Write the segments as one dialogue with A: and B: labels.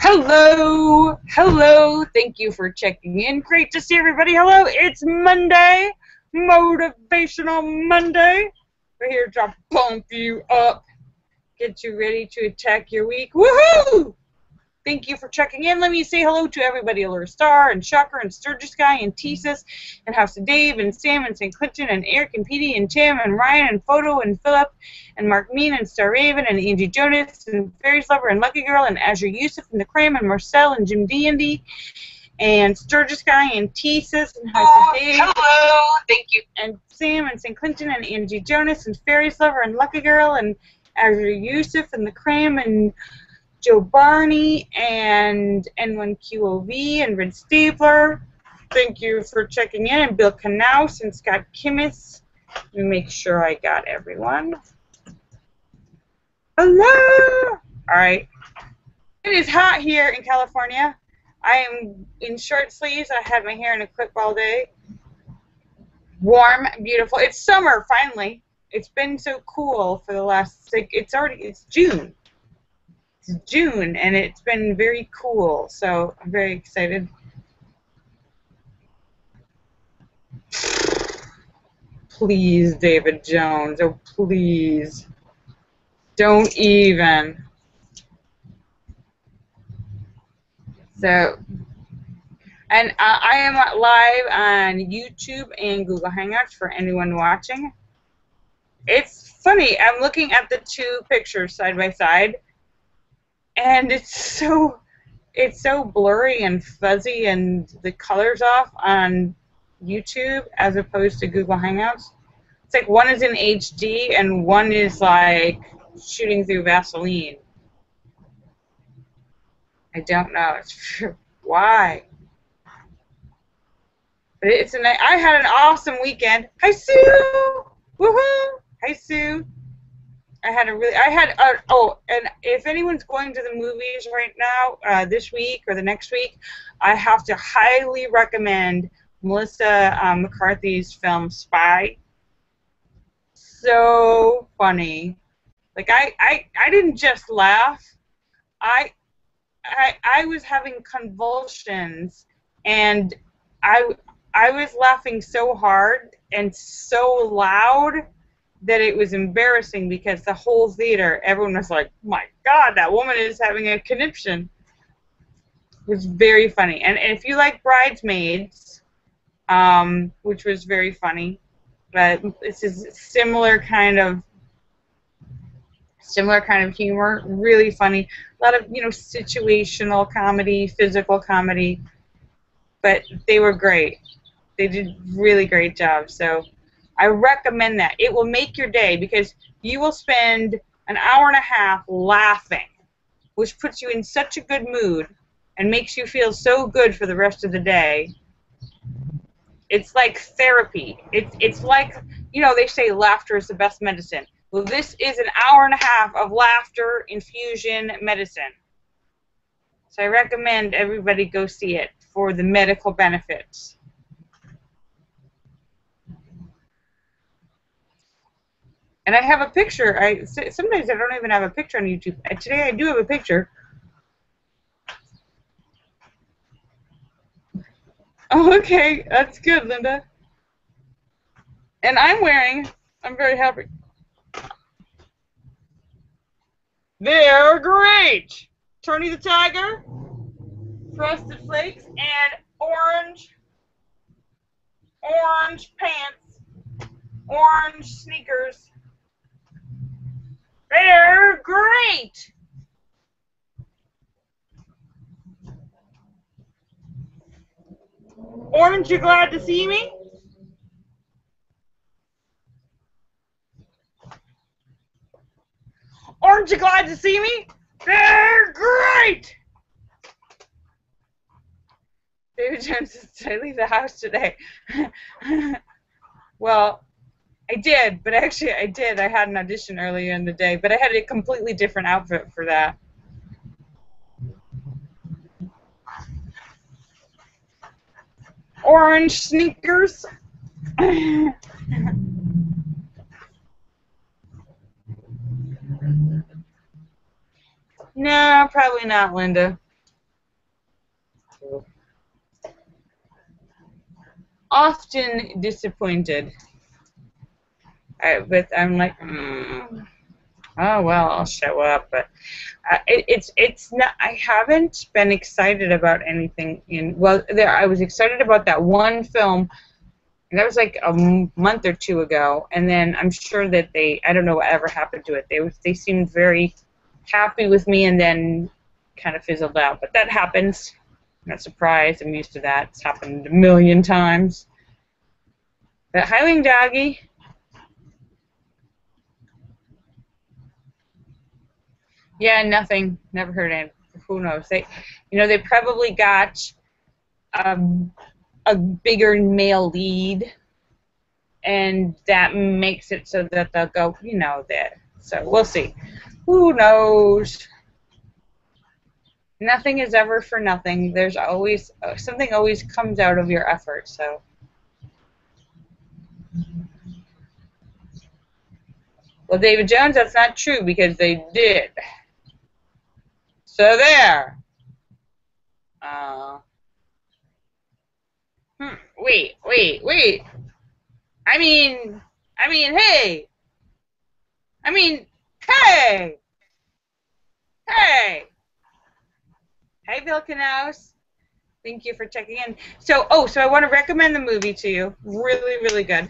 A: Hello, hello. Thank you for checking in. Great to see everybody. Hello, it's Monday, Motivational Monday. We're here to pump you up, get you ready to attack your week. Woohoo! Thank you for checking in. Let me say hello to everybody. Allure Star and Shocker and Sturgis Guy and Tesis and House of Dave and Sam and St. Clinton and Eric and Petey and Tim and Ryan and Photo and Philip and Mark Mean and Star Raven and Angie Jonas and Fairies Lover and Lucky Girl and Azure Yusuf and The Cram and Marcel and Jim D&D and Sturgis Guy and Tesis and House of Dave. Hello. Thank you. And Sam and St. Clinton and Angie Jonas and Fairies Lover and Lucky Girl and Azure Yusuf and The Cram and Joe Barney and N1QOV and Red Stapler. Thank you for checking in. And Bill Knaus and Scott Kimmis. Let me make sure I got everyone. Hello! Alright. It is hot here in California. I am in short sleeves. I had my hair in a clip all day. Warm, beautiful. It's summer, finally. It's been so cool for the last, it's June. It's June, and it's been very cool, so I'm very excited. Please, David Jones, oh please. Don't even. So, and I am live on YouTube and Google Hangouts for anyone watching. It's funny, I'm looking at the two pictures side by side, and it's so blurry and fuzzy and the color's off on YouTube as opposed to Google Hangouts. It's like one is in HD and one is like shooting through Vaseline. I don't know. It's why. But it's I had an awesome weekend. Hi Sue! Woohoo! Hi Sue! And if anyone's going to the movies right now, this week or the next week, I have to highly recommend Melissa McCarthy's film Spy. So funny. Like I didn't just laugh. I was having convulsions, and I was laughing so hard and so loud that it was embarrassing because the whole theater, everyone was like, my God, that woman is having a conniption. It was very funny. And if you like Bridesmaids, which was very funny, but this is similar kind of humor, really funny. A lot of, situational comedy, physical comedy, but they were great. They did a really great job, so I recommend that. It will make your day because you will spend an hour and a half laughing, which puts you in such a good mood and makes you feel so good for the rest of the day. It's like therapy. It's like, they say laughter is the best medicine. Well, this is an hour and a half of laughter infusion medicine. So I recommend everybody go see it for the medical benefits. And I have a picture. Sometimes I don't even have a picture on YouTube. Today I do have a picture. Oh, okay. That's good, Linda. And I'm very happy. They're great! Tony the Tiger, Frosted Flakes, and orange pants, orange sneakers. They're great! Orange, you glad to see me? Orange, you glad to see me? They're great! David Jones says, did I leave the house today? Well, I did, but actually I did. I had an audition earlier in the day, but I had a completely different outfit for that. Orange sneakers. No, probably not, Linda. often disappointed. But I'm like, oh well, I'll show up. But it's not. I haven't been excited about anything. I was excited about that one film. And that was like a month or two ago, and then I'm sure that I don't know whatever happened to it. They seemed very happy with me, and then kind of fizzled out. But that happens. I'm not surprised. I'm used to that. It's happened a million times. But Highwing Doggy. Yeah, nothing. Never heard it. Who knows? They probably got a bigger male lead, and that makes it so that they'll go, that. So we'll see. Who knows? Nothing is ever for nothing. There's always something always comes out of your effort. So, well, David Jones, that's not true because they did. So there. Uh, wait. Hey. I mean, hey. Hey. Hey, Bill Canals. Thank you for checking in. So I want to recommend the movie to you. Really, really good.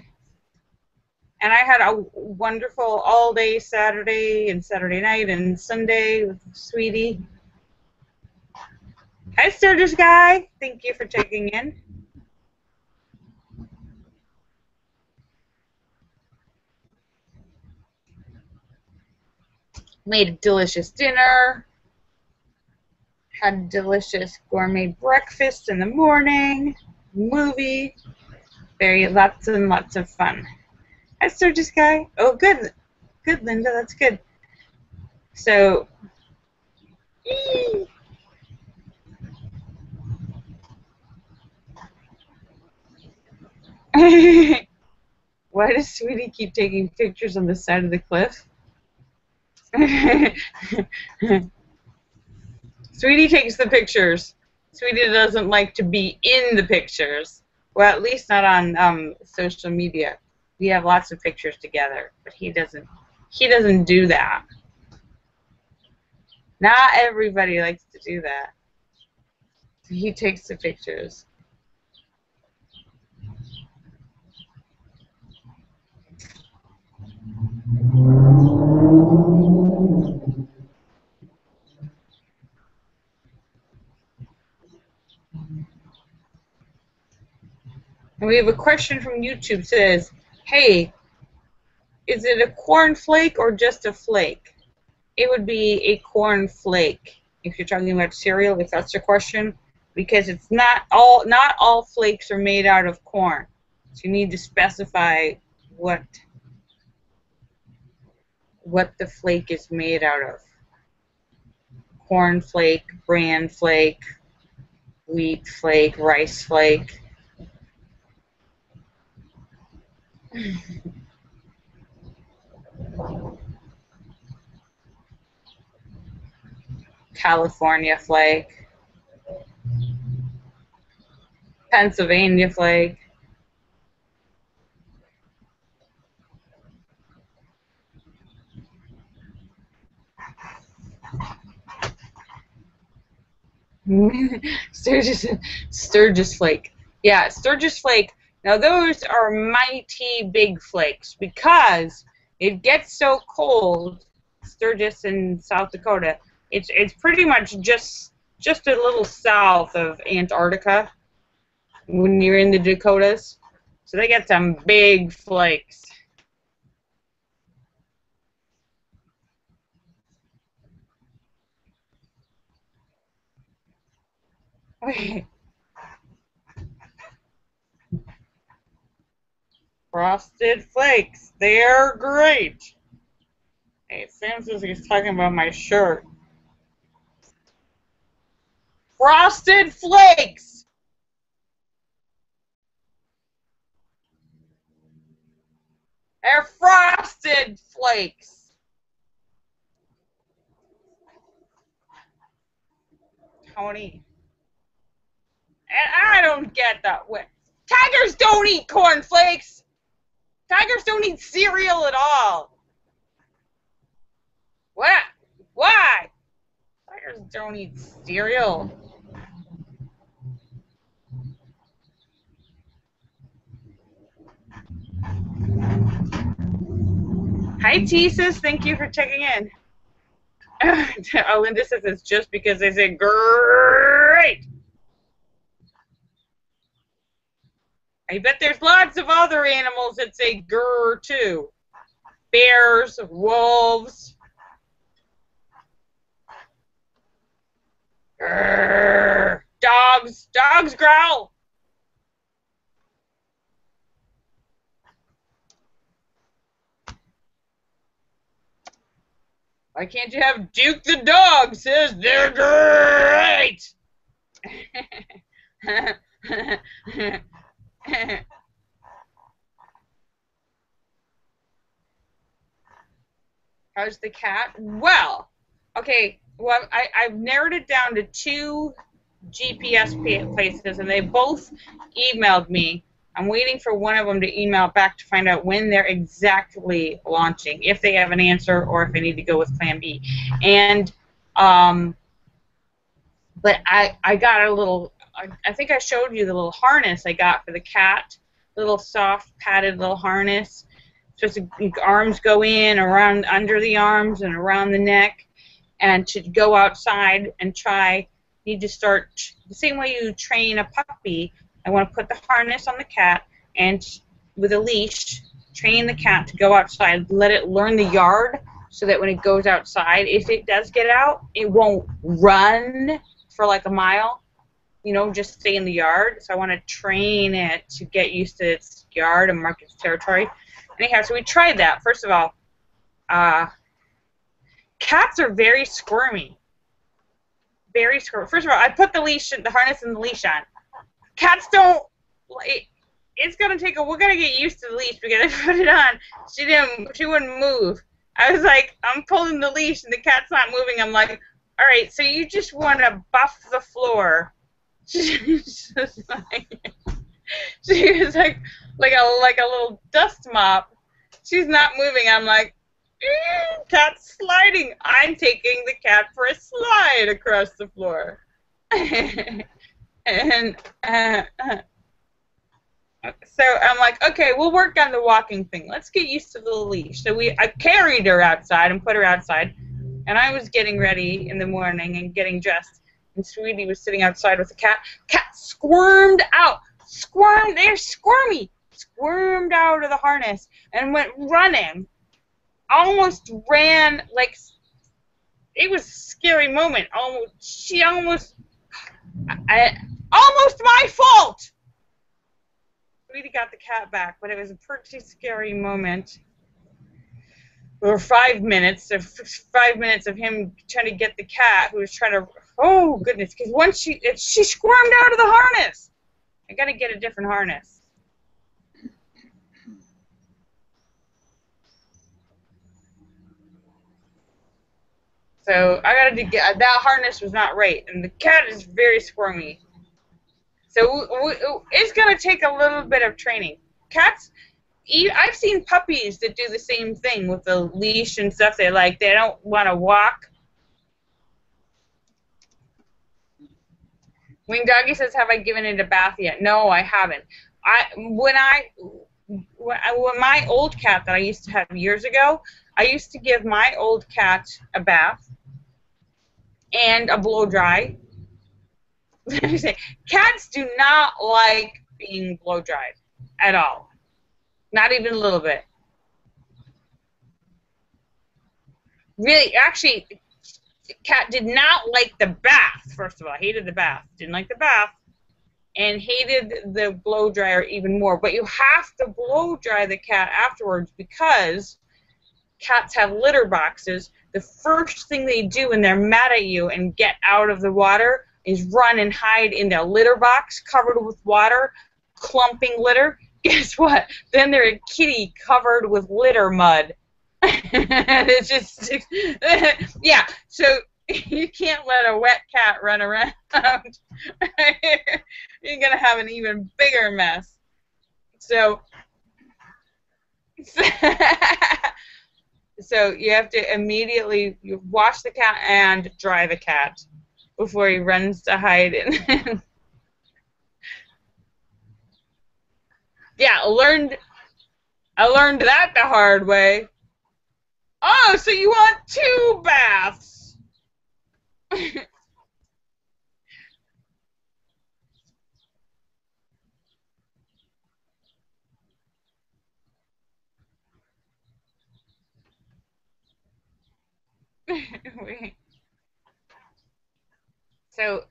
A: And I had a wonderful all-day Saturday and Saturday night and Sunday with Sweetie. Hi, Sturgis Guy. Thank you for checking in. Made a delicious dinner. Had a delicious gourmet breakfast in the morning. Movie. Lots and lots of fun. Hi, Sturgis Guy. Oh, good. Good, Linda. That's good. So, why does Sweetie keep taking pictures on the side of the cliff? Sweetie takes the pictures. Sweetie doesn't like to be in the pictures. Well, at least not on social media. We have lots of pictures together, but he doesn't do that. Not everybody likes to do that. He takes the pictures. And we have a question from YouTube. It says, hey, is it a corn flake or just a flake? It would be a corn flake if you're talking about cereal, if that's your question, because it's not all flakes are made out of corn. So you need to specify what the flake is made out of. Corn flake, bran flake, wheat flake, rice flake. California flake, Pennsylvania flake. Sturgis flake. Yeah, Sturgis flake. Now those are mighty big flakes because it gets so cold. Sturgis in South Dakota. It's pretty much just a little south of Antarctica when you're in the Dakotas. So they get some big flakes. Okay. Frosted Flakes. They're great. Hey, Sam says he's talking about my shirt. Frosted Flakes! They're Frosted Flakes! Tony. And I don't get that way. Tigers don't eat cornflakes. Tigers don't eat cereal at all. What? Why? Tigers don't eat cereal. Hi, Tesis. Thank you for checking in. Oh, Linda says it's just because they say great. I bet there's lots of other animals that say grr too. Bears, wolves. Grr. Dogs. Dogs growl. Why can't you have Duke the dog says they're great? How's the cat? Well, okay, well, I've narrowed it down to 2 GPS places, and they both emailed me. I'm waiting for one of them to email back to find out when they're exactly launching, if they have an answer or if I need to go with Plan B. And, but I got a little, I think I showed you the little harness I got for the cat, little soft padded little harness. Just the arms go in, around, under the arms and around the neck, and to go outside and try, you need to start the same way you train a puppy. I want to put the harness on the cat and with a leash, train the cat to go outside, let it learn the yard so that when it goes outside, if it does get out, it won't run for like a mile, you know, just stay in the yard. So I want to train it to get used to its yard and mark its territory. Anyhow, so we tried that. First of all, cats are very squirmy. Very squirmy. First of all, I put the leash, the harness and the leash on. Cats don't. It's gonna take a. We're gonna get used to the leash because I put it on. She didn't. She wouldn't move. I was like, I'm pulling the leash and the cat's not moving. I'm like, all right. So you just want to buff the floor. She was like a little dust mop. She's not moving. I'm like, cat's sliding. I'm taking the cat for a slide across the floor. And so I'm like, okay, we'll work on the walking thing. Let's get used to the leash. So I carried her outside and put her outside, and I was getting ready in the morning and getting dressed, and Sweetie was sitting outside with the cat. Cat squirmed out. Squirmed. They're squirmy. Squirmed out of the harness and went running. Almost ran like it was a scary moment. Almost my fault. Sweetie got the cat back, but it was a pretty scary moment. Or 5 minutes of him trying to get the cat, who was trying to. Oh goodness! Because once she squirmed out of the harness. I gotta get a different harness. So I gotta get that harness was not right, and the cat is very squirmy. So it's gonna take a little bit of training. Cats, I've seen puppies that do the same thing with the leash and stuff. They don't want to walk. Wing Doggy says, "Have I given it a bath yet?" No, I haven't. When my old cat that I used to have years ago, I used to give my old cat a bath and a blow dry. Cats do not like being blow dried at all. Not even a little bit. Really, actually, cat did not like the bath, first of all. Hated the bath. Didn't like the bath. And hated the blow dryer even more. But you have to blow dry the cat afterwards because cats have litter boxes. The first thing they do when they're mad at you and get out of the water is run and hide in their litter box covered with water, clumping litter. Guess what? Then they're a kitty covered with litter mud. It's just, yeah, so you can't let a wet cat run around. You're going to have an even bigger mess. So, so you have to immediately wash the cat and dry the cat before he runs to hide in. Yeah, I learned that the hard way. Oh, so you want 2 baths?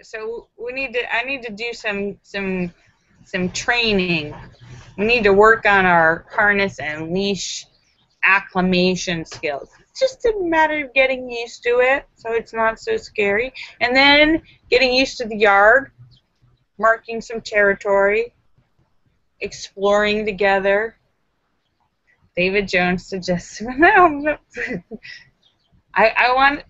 A: So we need to. I need to do some training. We need to work on our harness and leash acclimation skills. It's just a matter of getting used to it, so it's not so scary. And then getting used to the yard, marking some territory, exploring together. David Jones suggests. I want.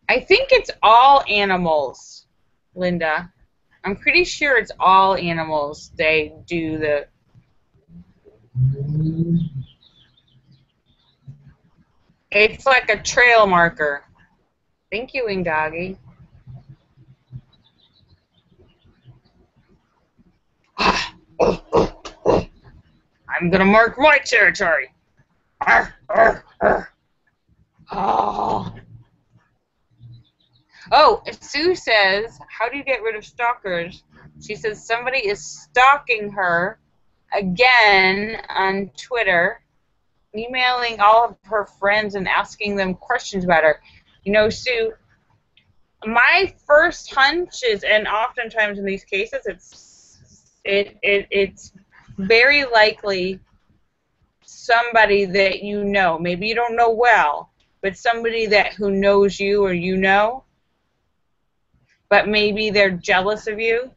A: I think it's all animals, Linda. I'm pretty sure it's all animals. They do the. It's like a trail marker. Thank you, Wing Doggy. I'm gonna mark my territory. Arr, arr, arr. Oh. Oh, Sue says, how do you get rid of stalkers? She says somebody is stalking her again on Twitter, emailing all of her friends and asking them questions about her. You know, Sue, my first hunch is, and oftentimes in these cases, it's very likely somebody that you know. Maybe you don't know well, but somebody that who knows you or you know, but maybe they're jealous of you.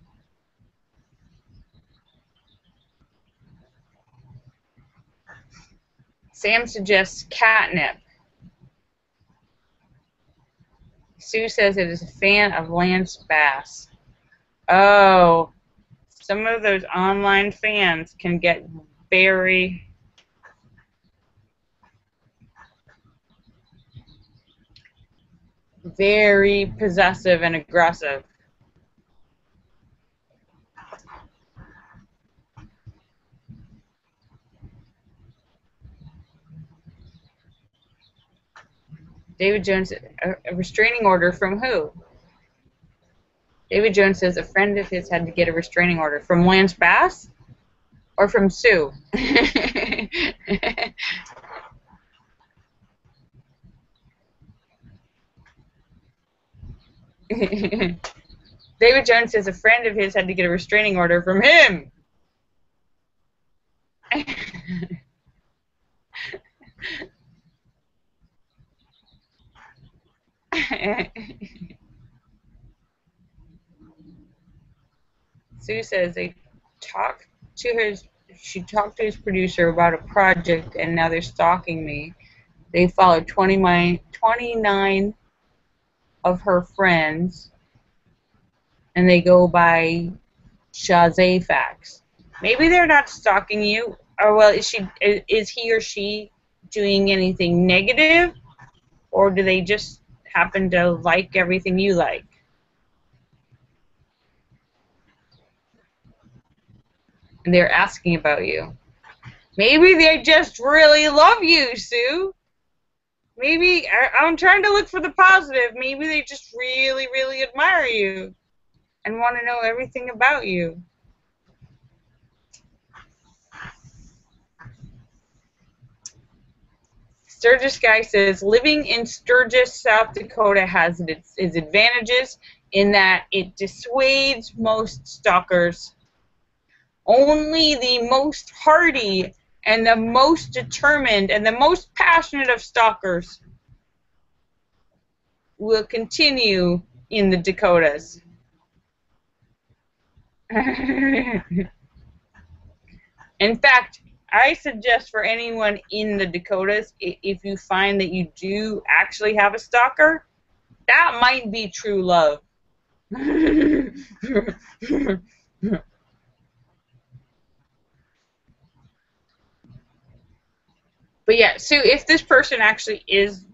A: Sam suggests catnip. Sue says it is a fan of Lance Bass. Oh, some of those online fans can get very possessive and aggressive. David Jones, a restraining order from who? David Jones says a friend of his had to get a restraining order. From Lance Bass? Or from Sue? David Jones says a friend of his had to get a restraining order from him. Sue says she talked to his producer about a project and now they're stalking me. They followed 29 of her friends and they go by Shazay facts. Maybe they're not stalking you, or well, is he or she doing anything negative, or do they just happen to like everything you like? And they're asking about you. Maybe they just really love you, Sue. Maybe, I'm trying to look for the positive. Maybe they just really, really admire you and want to know everything about you. Sturgis Guy says, living in Sturgis, South Dakota has its advantages in that it dissuades most stalkers. Only the most hardy and the most determined and the most passionate of stalkers will continue in the Dakotas. In fact, I suggest for anyone in the Dakotas, if you find that you do actually have a stalker, that might be true love. But yeah, so if this person actually is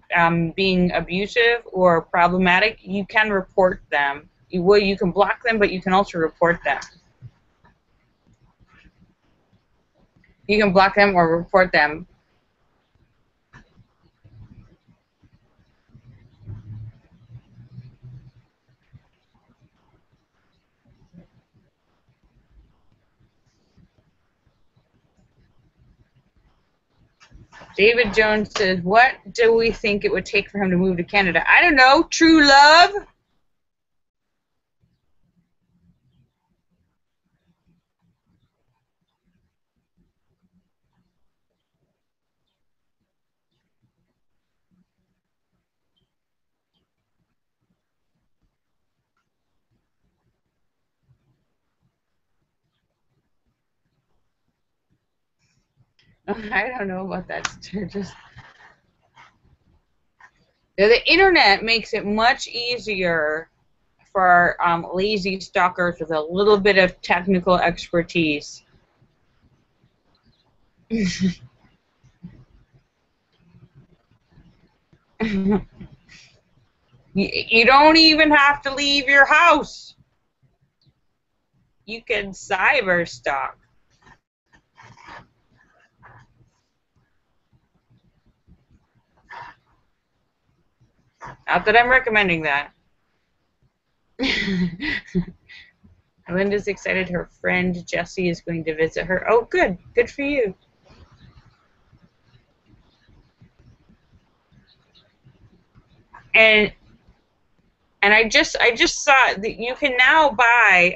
A: being abusive or problematic, you can report them. You can block them, but you can also report them. You can block them or report them. David Jones says, what do we think it would take for him to move to Canada? I don't know. True love? I don't know about that. Just the internet makes it much easier for lazy stalkers with a little bit of technical expertise. You don't even have to leave your house. You can cyber stalk. Not that I'm recommending that. Linda's excited her friend Jessie is going to visit her. Oh, good. Good for you. And I just saw that you can now buy.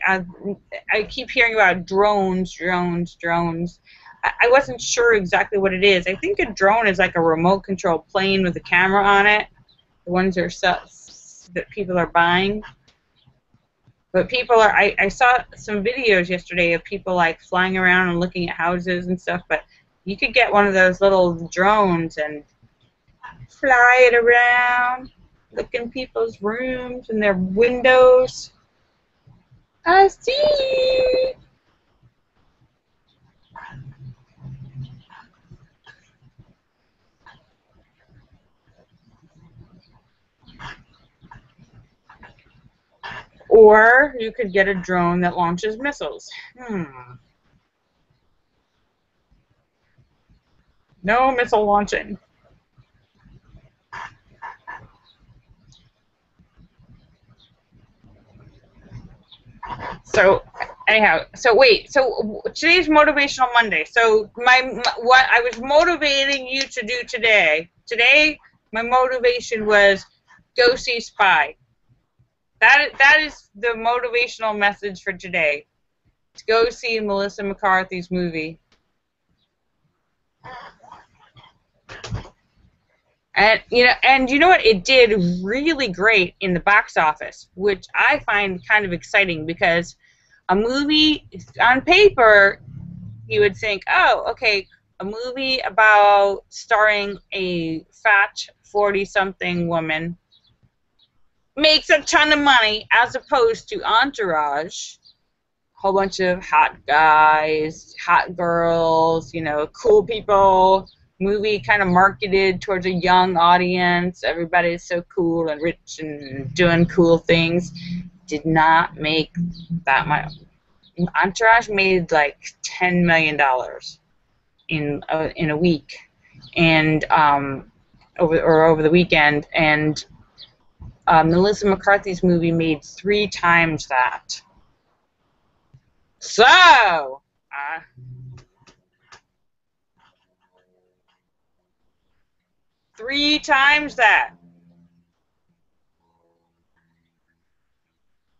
A: I keep hearing about drones. I wasn't sure exactly what it is. I think a drone is like a remote control plane with a camera on it. The ones that people are buying. But people are. I saw some videos yesterday of people like flying around and looking at houses and stuff. But you could get one of those little drones and fly it around. Look in people's rooms and their windows. I see. Or you could get a drone that launches missiles. No missile launching. So anyhow, so wait, so today's Motivational Monday. So what I was motivating you to do today. Today, my motivation was go see Spy. That is the motivational message for today. To go see Melissa McCarthy's movie. And you know what? It did really great in the box office, which I find kind of exciting because a movie on paper, you would think, oh, okay, a movie about starring a fat 40-something woman makes a ton of money as opposed to Entourage, a whole bunch of hot guys, hot girls, cool people. Movie kind of marketed towards a young audience. Everybody's so cool and rich and doing cool things. Did not make that much. Entourage made like $10 million in a week, and over the weekend. And Melissa McCarthy's movie made 3 times that. So. 3 times that.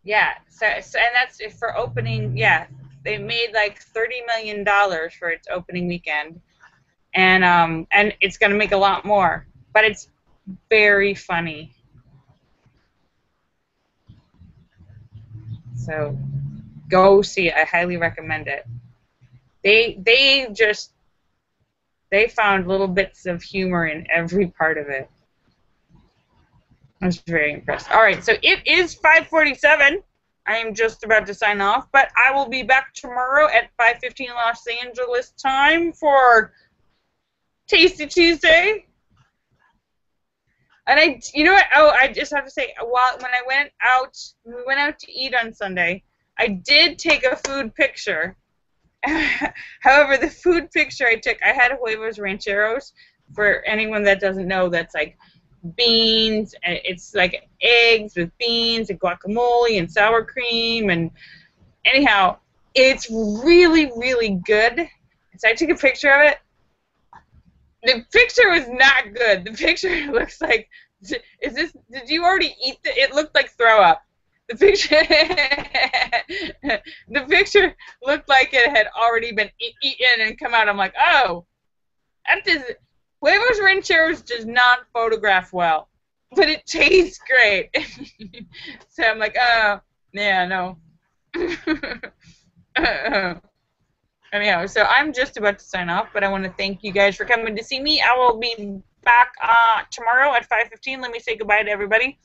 A: Yeah. So and that's for opening. Yeah, they made like $30 million for its opening weekend, and it's gonna make a lot more. But it's very funny. So go see it. I highly recommend it. They found little bits of humor in every part of it. I was very impressed. All right, so it is 5:47. I am just about to sign off, but I will be back tomorrow at 5:15 Los Angeles time for Tasty Tuesday. And you know what? Oh, I just have to say, when we went out to eat on Sunday, I did take a food picture. However, the food picture I took, I had huevos rancheros. For anyone that doesn't know, that's like beans. It's like eggs with beans and guacamole and sour cream. And anyhow, it's really, really good. So I took a picture of it. The picture was not good. The picture looks like, did you already eat it looked like throw up. The picture looked like it had already been eaten and come out. I'm like, oh, Huevos Rancheros does not photograph well, but it tastes great. So I'm like, oh, yeah, no. Anyhow, so I'm just about to sign off, but I want to thank you guys for coming to see me. I will be back tomorrow at 5:15. Let me say goodbye to everybody.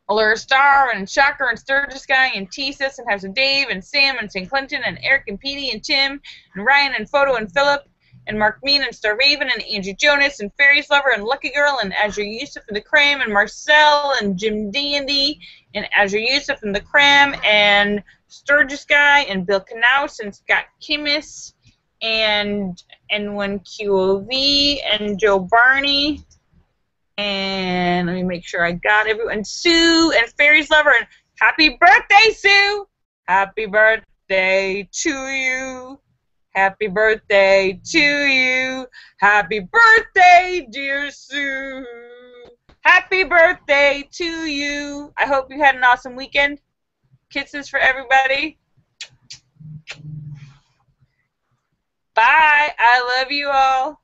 A: Allure Star and Shocker and Sturgis Guy and T-Sis and House of Dave and Sam and St. Clinton and Eric and Petey and Tim and Ryan and Photo and Philip and Mark Mean and Star Raven and Angie Jonas and Fairies Lover and Lucky Girl and Azure Yusuf and the Cram and Marcel and Jim D&D and Azure Yusuf and the Cram and Sturgis Guy and Bill Knaus and Scott Kimmis and N1QOV and Joe Barney. And let me make sure I got everyone. Sue and Fairies Lover and happy birthday, Sue! Happy birthday to you. Happy birthday to you. Happy birthday, dear Sue. Happy birthday to you. I hope you had an awesome weekend. Kisses for everybody. Bye. I love you all.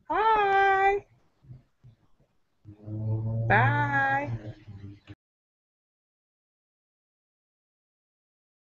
A: Bye. Bye.